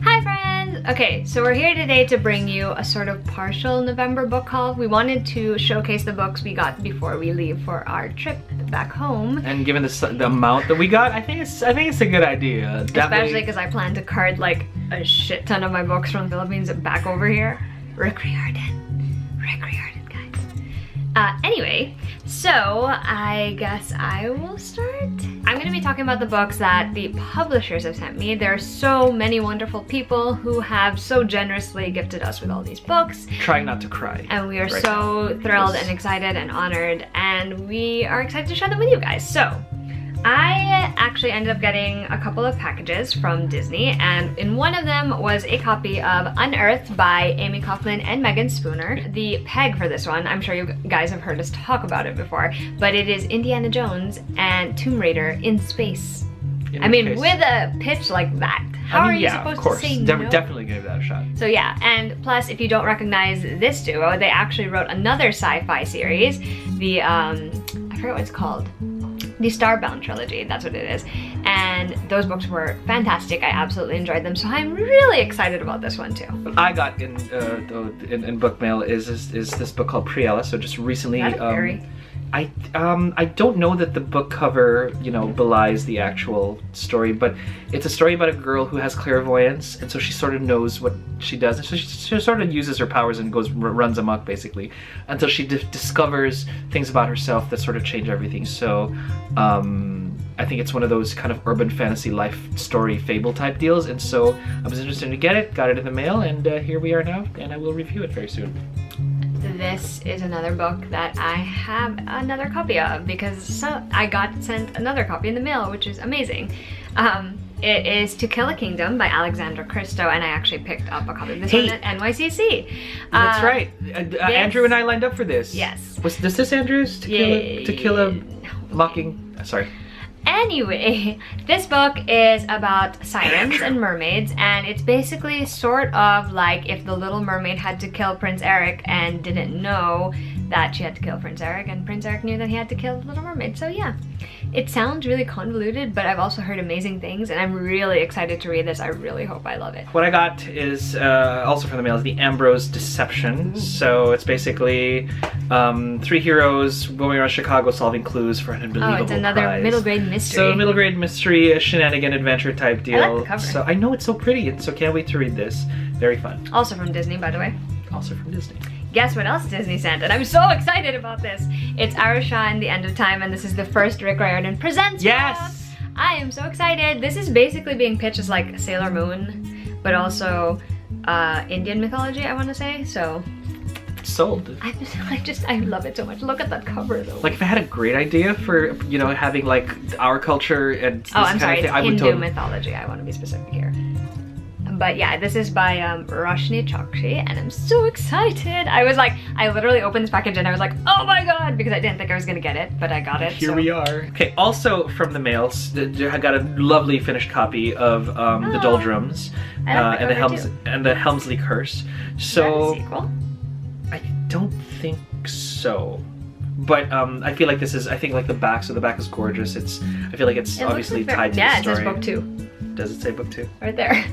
Hi friends! Okay, so we're here today to bring you a sort of partial November book haul. We wanted to showcase the books we got before we leave for our trip back home. And given the amount that we got, I think it's a good idea. Especially because I plan to cart like a shit ton of my books from the Philippines back over here. Rick Riordan, guys. Anyway, so I guess I will start. I'm going to be talking about the books that the publishers have sent me. There are so many wonderful people who have so generously gifted us with all these books. Trying not to cry. And we are so thrilled and excited and honored, and we are excited to share them with you guys. So, I actually ended up getting a couple of packages from Disney, and in one of them was a copy of Unearthed by Amy Kaufman and Megan Spooner. The peg for this one, I'm sure you guys have heard us talk about it before, but it is Indiana Jones and Tomb Raider in space. With a pitch like that, how are you supposed to say no? Definitely give that a shot. So yeah, and plus if you don't recognize this duo, they actually wrote another sci-fi series, the, I forget what it's called. The Starbound trilogy, that's what it is. And those books were fantastic. I absolutely enjoyed them, so I'm really excited about this one too. What I got in book mail is this book called Priella. So just recently, I don't know that the book cover, you know, belies the actual story, but it's a story about a girl who has clairvoyance, and so she sort of knows what she does, and so she sort of uses her powers and runs amok basically until she discovers things about herself that sort of change everything. So I think it's one of those kind of urban fantasy life story fable type deals, and so I was interested to get it, got it in the mail, and here we are now, and I will review it very soon. This is another book that I have another copy of because I got sent another copy in the mail, which is amazing. It is To Kill a Kingdom by Alexandra Christo, and I actually picked up a copy of this one at NYCC. That's right. Andrew and I lined up for this. Yes. Was this Andrew's? To Kill a Mocking... Sorry. Anyway, this book is about sirens and mermaids, and it's basically sort of like if the Little Mermaid had to kill Prince Eric and didn't know that she had to kill Prince Eric, and Prince Eric knew that he had to kill the Little Mermaid. So yeah, it sounds really convoluted, but I've also heard amazing things, and I'm really excited to read this. I really hope I love it. What I got is, also from the mail, is the Ambrose Deception. Ooh. So it's basically 3 heroes going around Chicago solving clues for an unbelievable prize. Oh, it's another middle grade mystery. So middle grade mystery, a shenanigan adventure type deal. I like the cover. So I know it's so pretty, and so can't wait to read this. Very fun. Also from Disney, by the way. Also from Disney. Guess what else Disney sent? And I'm so excited about this. It's Arusha and the End of Time, and this is the first Rick Riordan Presents Yes! book. I am so excited. This is basically being pitched as like Sailor Moon, but also Indian mythology, I want to say. So sold. I love it so much. Look at that cover though. Like if I had a great idea for, you know, having like our culture and this I'm sorry, kind of thing, it's Hindu mythology. I want to be specific here. But yeah, this is by Roshni Chokshi, and I'm so excited. I literally opened this package and I was like, oh my god, because I didn't think I was gonna get it, but I got it. Here we are. Okay, also from the mails, I got a lovely finished copy of The Doldrums and the Helmsley Curse. So, I don't think so. But I feel like this is, I think like the back, so the back is gorgeous. I feel like it's obviously tied to the story. Yeah, it says book 2. Does it say book 2? Right there.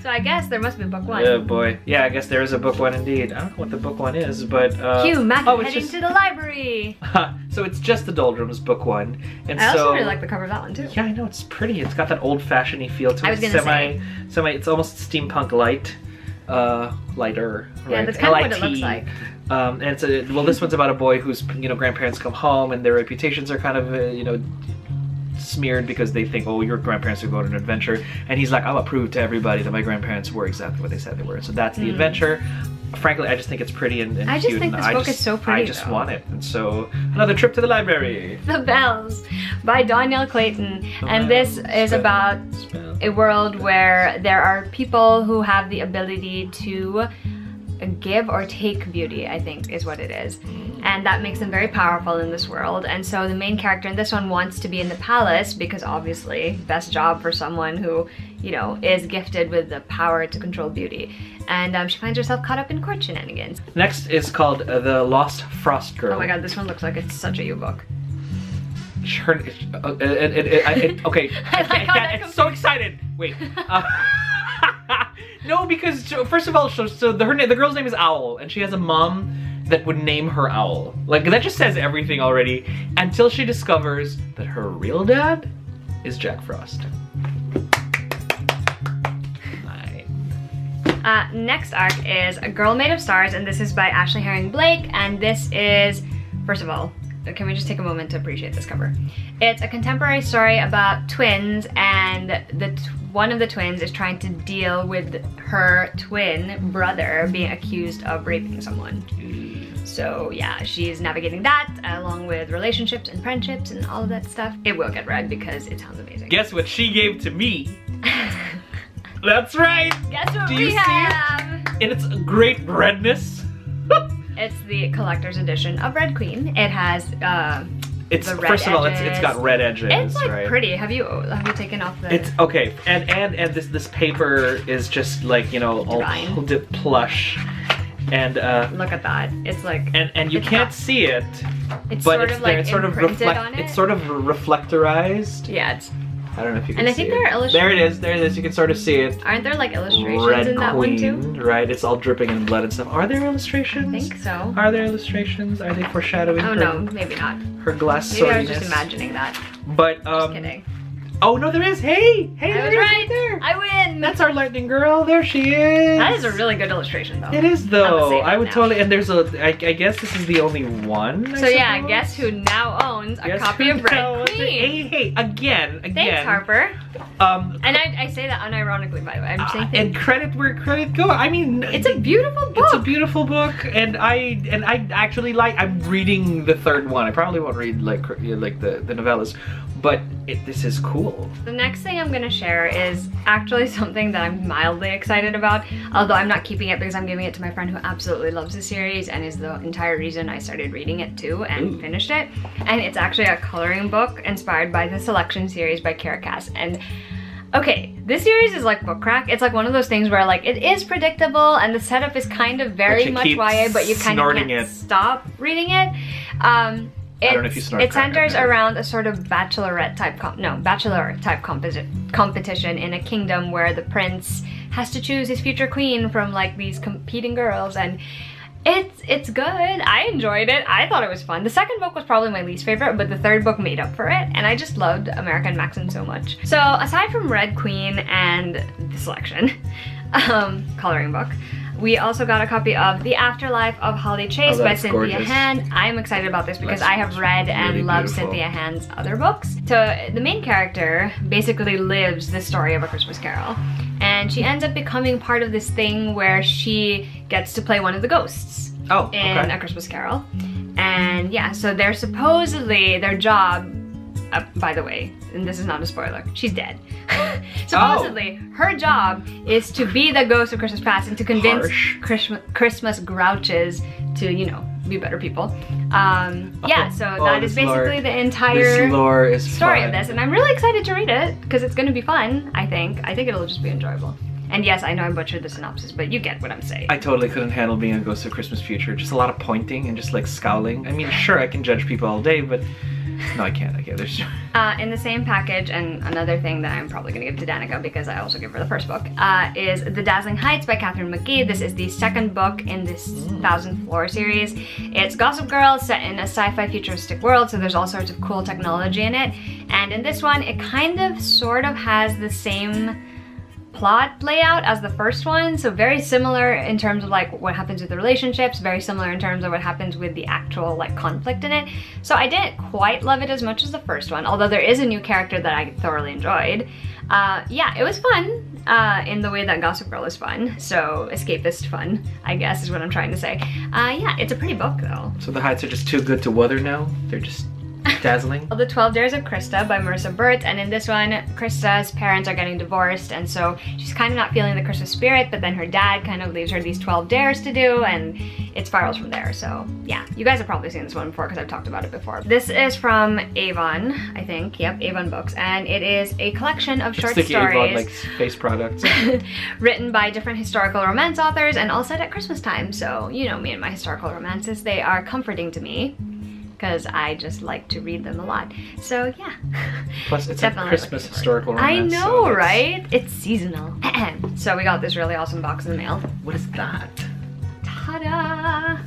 So I guess there must be book 1. Oh boy. Yeah, I guess there is a book 1 indeed. I don't know what the book 1 is, but Cue Maggie heading to the library. So it's just The Doldrums, book 1. And I also really like the cover of that one too. Yeah, I know, it's pretty. It's got that old-fashioned-y feel to it. I was gonna say. It's almost steampunk light. Lighter, right? Yeah, that's kind of what it looks like. And it's well, this one's about a boy whose, you know, grandparents come home and their reputations are kind of, you know, smeared because they think, oh, your grandparents are going on an adventure, and he's like, I'll prove to everybody that my grandparents were exactly what they said they were. So that's the adventure. Frankly, I just think it's pretty and I cute. just think this book is so pretty. I just want it, and so another trip to the library. The Bells by Doniel Clayton, and this is about a world where there are people who have the ability to give or take beauty, I think is what it is. And that makes them very powerful in this world. And so the main character in this one wants to be in the palace because obviously best job for someone who, you know, is gifted with the power to control beauty. And she finds herself caught up in court shenanigans. Next is called The Lost Frost Girl. Oh my god, this one looks like it's such a you book. Okay, I'm so excited. Wait. No, because first of all, so the girl's name is Owl, and she has a mom that would name her Owl. Like, that just says everything already, until she discovers that her real dad is Jack Frost. Next arc is A Girl Made of Stars, and this is by Ashley Herring Blake, and this is, first of all, can we just take a moment to appreciate this cover? It's a contemporary story about twins, and one of the twins is trying to deal with her twin brother being accused of raping someone. So yeah, she's navigating that along with relationships and friendships and all of that stuff. It will get read because it sounds amazing. Guess what she gave to me? That's right! Guess what Do we you have? see it? In its great redness. It's the collector's edition of Red Queen. It has it's the red first of all, edges. it's got red edges. It's like right? pretty. Have you taken off the? It's okay, and this paper is just like, you know, all plush, and look at that. It's like and you can't see it, it's but sort it's of there. like It's sort of It's sort of reflectorized. Yeah, it's. I don't know if you can and I see think there are illustrations. There it is. There it is. You can sort of see it. Aren't there like illustrations Red in that Queen, one too? Right. It's all dripping in blood and stuff. Are there illustrations? I think so. Are there illustrations? Are they foreshadowing? Oh no, maybe not. Her glass Maybe I was swordiness? just imagining that. But Just kidding. Oh no, there is. Hey, I there was is right. there. I win. That's our lightning girl. There she is. That is a really good illustration though. It is though. I would now. totally. And there's I guess this is the only one. So yeah, guess who now owns a copy of Red Queen? Hey, again. Thanks, Harper. And I say that unironically, by the way. I'm saying and credit where credit goes. I mean, it's a beautiful book. It's a beautiful book, and I actually I'm reading the third one. I probably won't read like the novellas, but this is cool. The next thing I'm gonna share is actually something that I'm mildly excited about, although I'm not keeping it because I'm giving it to my friend who absolutely loves the series and is the entire reason I started reading it too and finished it. And it's actually a coloring book inspired by the Selection series by Kara Cass. And okay, this series is like book crack. It's like one of those things where like it is predictable and the setup is kind of very much YA, but you kind of can't stop reading it. I don't know if you snort. It centers around a sort of bachelor type competition in a kingdom where the prince has to choose his future queen from like these competing girls, and it's good. I enjoyed it. I thought it was fun. The second book was probably my least favorite, but the third book made up for it, and I just loved American Maxim so much. So aside from Red Queen and the Selection coloring book, we also got a copy of The Afterlife of Holly Chase by Cynthia Han. I'm excited about this because I have read and loved Cynthia Han's other books. So the main character basically lives the story of A Christmas Carol, and she ends up becoming part of this thing where she gets to play one of the ghosts in A Christmas Carol. And yeah, so they're supposedly, their job, by the way, and this is not a spoiler, she's dead. Supposedly, her job is to be the ghost of Christmas past and to convince Christmas grouches to, you know, be better people. Yeah, so that is basically the entire story of this, and I'm really excited to read it because it's going to be fun, I think. I think it'll just be enjoyable. And yes, I know I butchered the synopsis, but you get what I'm saying. I totally couldn't handle being a ghost of Christmas future. Just a lot of pointing and just like scowling. I mean, sure, I can judge people all day, but no, I can't. There's... in the same package, and another thing that I'm probably going to give to Danica because I also give her the first book, is The Dazzling Heights by Catherine McGee. This is the second book in this 1000th Floor series. It's Gossip Girl set in a sci-fi futuristic world, so there's all sorts of cool technology in it. And in this one, it kind of sort of has the same plot layout as the first one, so very similar in terms of like what happens with the relationships, very similar in terms of what happens with the actual like conflict in it. So I didn't quite love it as much as the first one, although there is a new character that I thoroughly enjoyed. Yeah, it was fun in the way that Gossip Girl is fun, so escapist fun, I guess is what I'm trying to say. Yeah, it's a pretty book though. So the heights are just too good to weather now? They're just dazzling? The 12 Dares of Krista by Marissa Burt, and in this one, Krista's parents are getting divorced, and so she's kind of not feeling the Christmas spirit, but then her dad kind of leaves her these 12 dares to do, and it spirals from there. So yeah, you guys have probably seen this one before because I've talked about it before. This is from Avon, I think. Yep, Avon Books, and it is a collection of short stories. Avon, like face products. Written by different historical romance authors and all set at Christmas time. So you know me and my historical romances, they are comforting to me. because I just like to read them a lot. So yeah. Plus it's a Christmas historical romance. I know, so right? It's seasonal. So we got this really awesome box in the mail. What is that? Ta-da!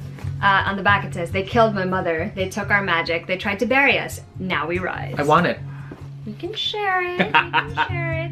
On the back it says, they killed my mother, they took our magic, they tried to bury us, now we rise. I want it. We can share it, we can share it.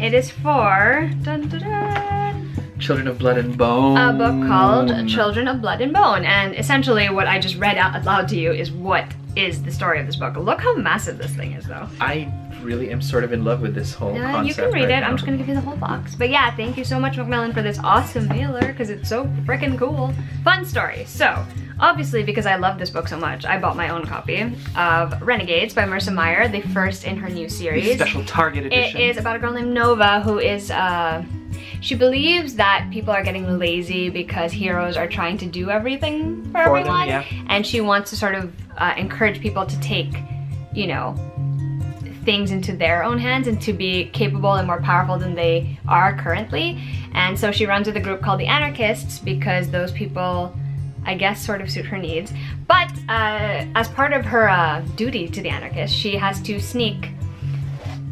It is for, dun, dun, dun, Children of Blood and Bone. A book called Children of Blood and Bone. And essentially what I just read out loud to you is what is the story of this book. Look how massive this thing is though. I really am sort of in love with this whole concept. You can read right it. now. I'm just gonna give you the whole box. But yeah, thank you so much, Macmillan, for this awesome mailer because it's so freaking cool. Fun story. So, obviously, because I love this book so much, I bought my own copy of Renegades by Marissa Meyer, the first in her new series. Special Target edition. It is about a girl named Nova who is, she believes that people are getting lazy because heroes are trying to do everything for everyone. Them, yeah. And she wants to sort of encourage people to take, you know, things into their own hands and to be capable and more powerful than they are currently. And so she runs with a group called the Anarchists because those people, I guess, sort of suit her needs. But as part of her duty to the Anarchists, she has to sneak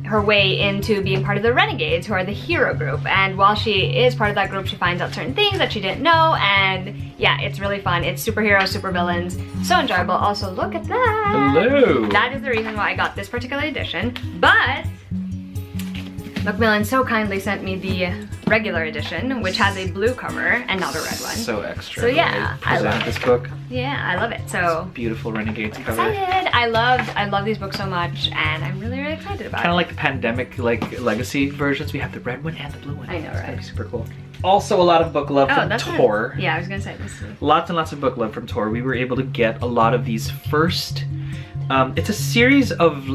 her way into being part of the Renegades, who are the hero group. And while she is part of that group, she finds out certain things that she didn't know, and yeah, it's really fun. It's superheroes, supervillains, so enjoyable. Also, look at that! Hello! That is the reason why I got this particular edition, but Macmillan so kindly sent me the regular edition, which has a blue cover and not a red one. So extra. So yeah, I love this book. Yeah, I love it. So beautiful Renegades cover. Excited! I love these books so much, and I'm really excited about it. Kind of like the pandemic, like legacy versions. We have the red one and the blue one. I know, right? That'd be super cool. Also, a lot of book love from Tor. Yeah, I was gonna say this. Lots and lots of book love from Tor. We were able to get a lot of these first. It's a series of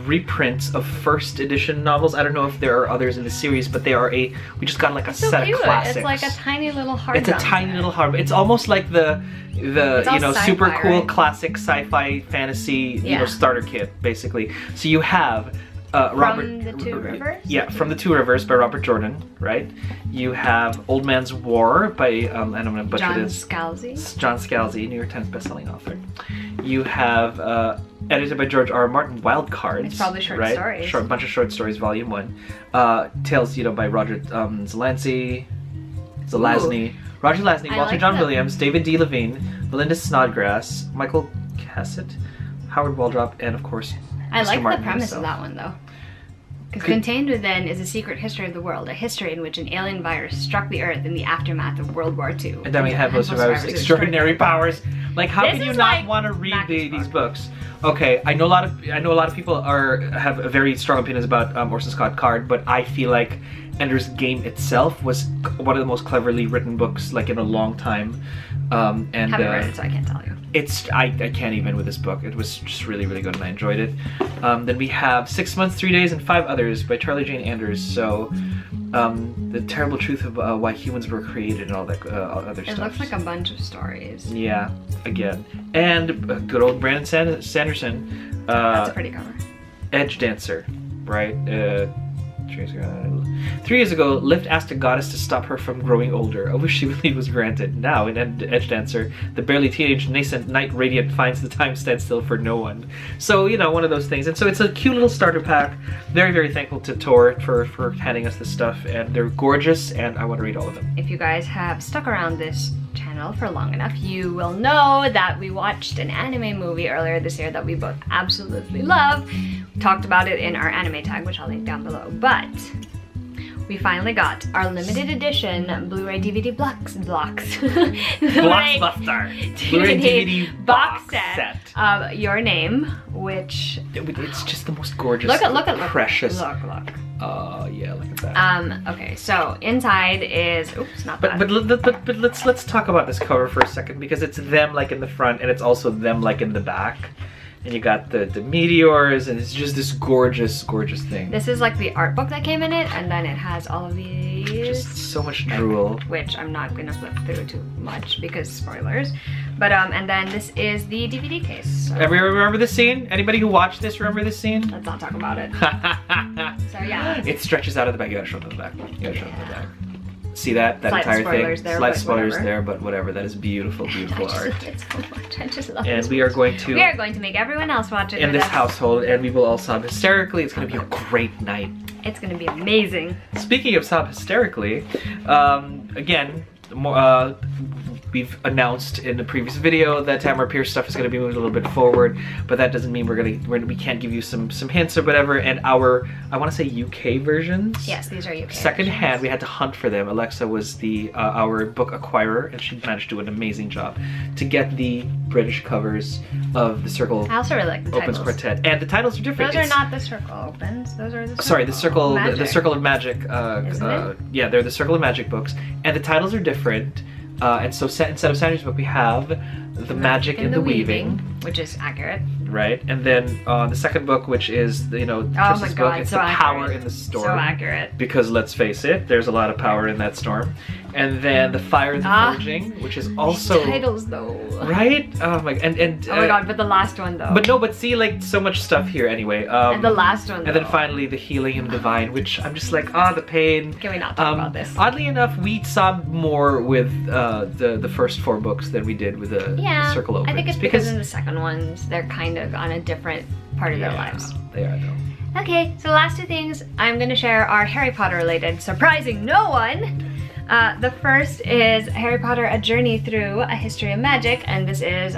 reprints of first edition novels. I don't know if there are others in the series, but they are we just got like a set of classics. It's like a tiny little hardbound. It's a tiny little hardbound. It's almost like the you know, super cool, right? Classic sci-fi fantasy starter kit, basically. So you have Robert, from the Two Rivers? Yeah, From the Two Rivers by Robert Jordan, right? You have Old Man's War by, and I'm gonna butcher this. John Scalzi. John Scalzi, New York Times bestselling author. You have, edited by George R. R. Martin, Wild Cards. It's probably short right? stories. Bunch of short stories, volume 1. Tales, you know, by Roger Zelazny. Roger Zelazny, Walter John Williams, David D. Levine, Melinda Snodgrass, Michael Cassett, Howard Waldrop, and of course, I like Martin the premise himself. of that one though. Because contained within is a secret history of the world, a history in which an alien virus struck the Earth in the aftermath of World War II. And then we have those survivors' extraordinary powers. Like, how can you not want to read these books? Okay, I know a lot of people have very strong opinions about Orson Scott Card, but I feel like Ender's Game itself was one of the most cleverly written books like in a long time. And haven't read it, so I can't tell you. I can't even with this book. It was just really, really good and I enjoyed it. Then we have 6 Months, 3 Days, and 5 Others by Charlie Jane Anders. So, the terrible truth of why humans were created and all that other stuff. It looks like a bunch of stories. Yeah, again. And good old Brandon Sanderson. That's a pretty cover. Edge Dancer, right? 3 years ago, Lift asked a goddess to stop her from growing older. A wish she believed was granted. Now, in Edge Dancer, the barely teenage nascent Knight Radiant finds the time stand still for no one. So, you know, one of those things. And so it's a cute little starter pack. Very, very thankful to Tor for handing us this stuff. And they're gorgeous, and I want to read all of them. If you guys have stuck around this channel for long enough, you will know that we watched an anime movie earlier this year that we both absolutely love. We talked about it in our anime tag, which I'll link down below. But we finally got our limited edition Blu-ray DVD Blockbuster Blu-ray DVD box set of Your Name, which it's just the most gorgeous, precious. Look. Yeah, look at that. Okay, so inside is, oops, not that. But let's talk about this cover for a second, because it's them like in the front and it's also them like in the back. And you got the meteors, and it's just this gorgeous, gorgeous thing. This is like the art book that came in it, and then it has all of these. Just so much drool. Which I'm not gonna flip through too much because spoilers. But and then this is the DVD case. So. Everybody remember this scene? Anybody who watched this remember this scene? Let's not talk about it. So yeah. It stretches out of the back. You gotta show it to the back. You gotta show it to the back. See that Slight entire spoilers thing? there, Slight but spoilers whatever. there, but whatever. That is beautiful, beautiful I art. just love it so much. I just love it. And we are going to make everyone else watch it in with this us. household, and we will all sob hysterically. It's going to be a great night. It's gonna be amazing. Speaking of sob hysterically, again, we've announced in the previous video that Tamara Pierce stuff is going to be moved a little bit forward, but that doesn't mean we can't give you some hints or whatever. And our, I want to say UK versions. Yes, these are UK. Second hand, versions. we had to hunt for them. Alexa was the our book acquirer, and she managed to do an amazing job to get the British covers of the Circle I also really like the Opens titles. Quartet, and the titles are different. Those are not the Circle Opens. Those are the Sorry, the Circle Magic. the Circle of Magic. Isn't it? Yeah, they're the Circle of Magic books, and the titles are different. And so instead of Sandra's book, we have the Magic in the Weaving, which is accurate. right? And then the second book, which is Tristan's my book, God, it's so the Power accurate. in the Storm. So accurate. Because let's face it, there's a lot of power in that storm. And then the Fire and the Forging, which is also These titles though. right. Oh my Oh my God! But the last one though. But see, like so much stuff here anyway. And the last one. And then finally the Healing and Divine, which I'm just like, the pain. Can we not talk about this? Oddly enough, we sobbed more with the first 4 books than we did with the Circle Opens. I think it's because in the second ones they're kind of on a different part of their lives. They are though. Okay, so the last 2 things I'm going to share are Harry Potter related, surprising no one. The first is Harry Potter: A Journey Through a History of Magic, and this is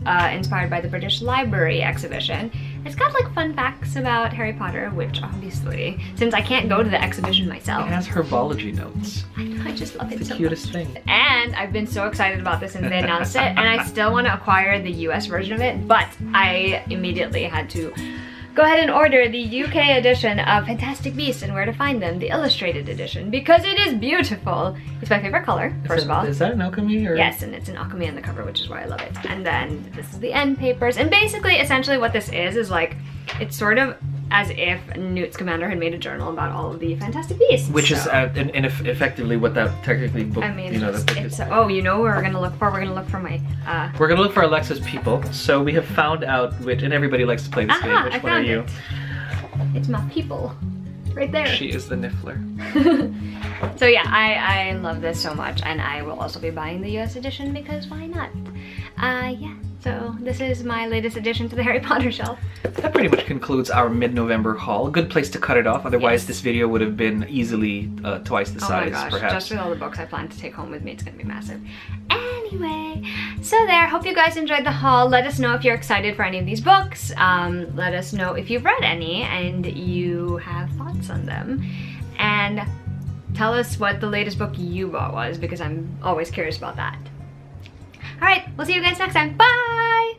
inspired by the British Library exhibition. It's got like fun facts about Harry Potter, which obviously, since I can't go to the exhibition myself. It has herbology notes. I just love it It's so the cutest much. thing. And I've been so excited about this since they announced it, and I still want to acquire the US version of it, but I immediately had to go ahead and order the UK edition of Fantastic Beasts and Where to Find Them, the illustrated edition, because it is beautiful. It's my favorite color, first of all. Is that an alchemy? Or? Yes, and it's an alchemy on the cover, which is why I love it. And then this is the end papers. And basically, essentially what this is like, it's sort of as if Newt Scamander had made a journal about all of the Fantastic Beasts. Which is effectively what that technically book, I mean, the book it's, is. oh, you know what we're gonna look for? We're gonna look for my, We're gonna look for Alexa's people. So we have found out which, and everybody likes to play this game. Which one are you? It's my people. Right there. She is the Niffler. So yeah, I love this so much, and I will also be buying the US edition because why not? Yeah, so this is my latest addition to the Harry Potter shelf. That pretty much concludes our mid-November haul. Good place to cut it off, otherwise this video would have been easily twice the size, Oh my gosh, perhaps. just with all the books I plan to take home with me, it's gonna be massive. Anyway, so there, hope you guys enjoyed the haul. Let us know if you're excited for any of these books. Let us know if you've read any and you have thoughts on them. And tell us what the latest book you bought was, because I'm always curious about that. Alright, we'll see you guys next time. Bye!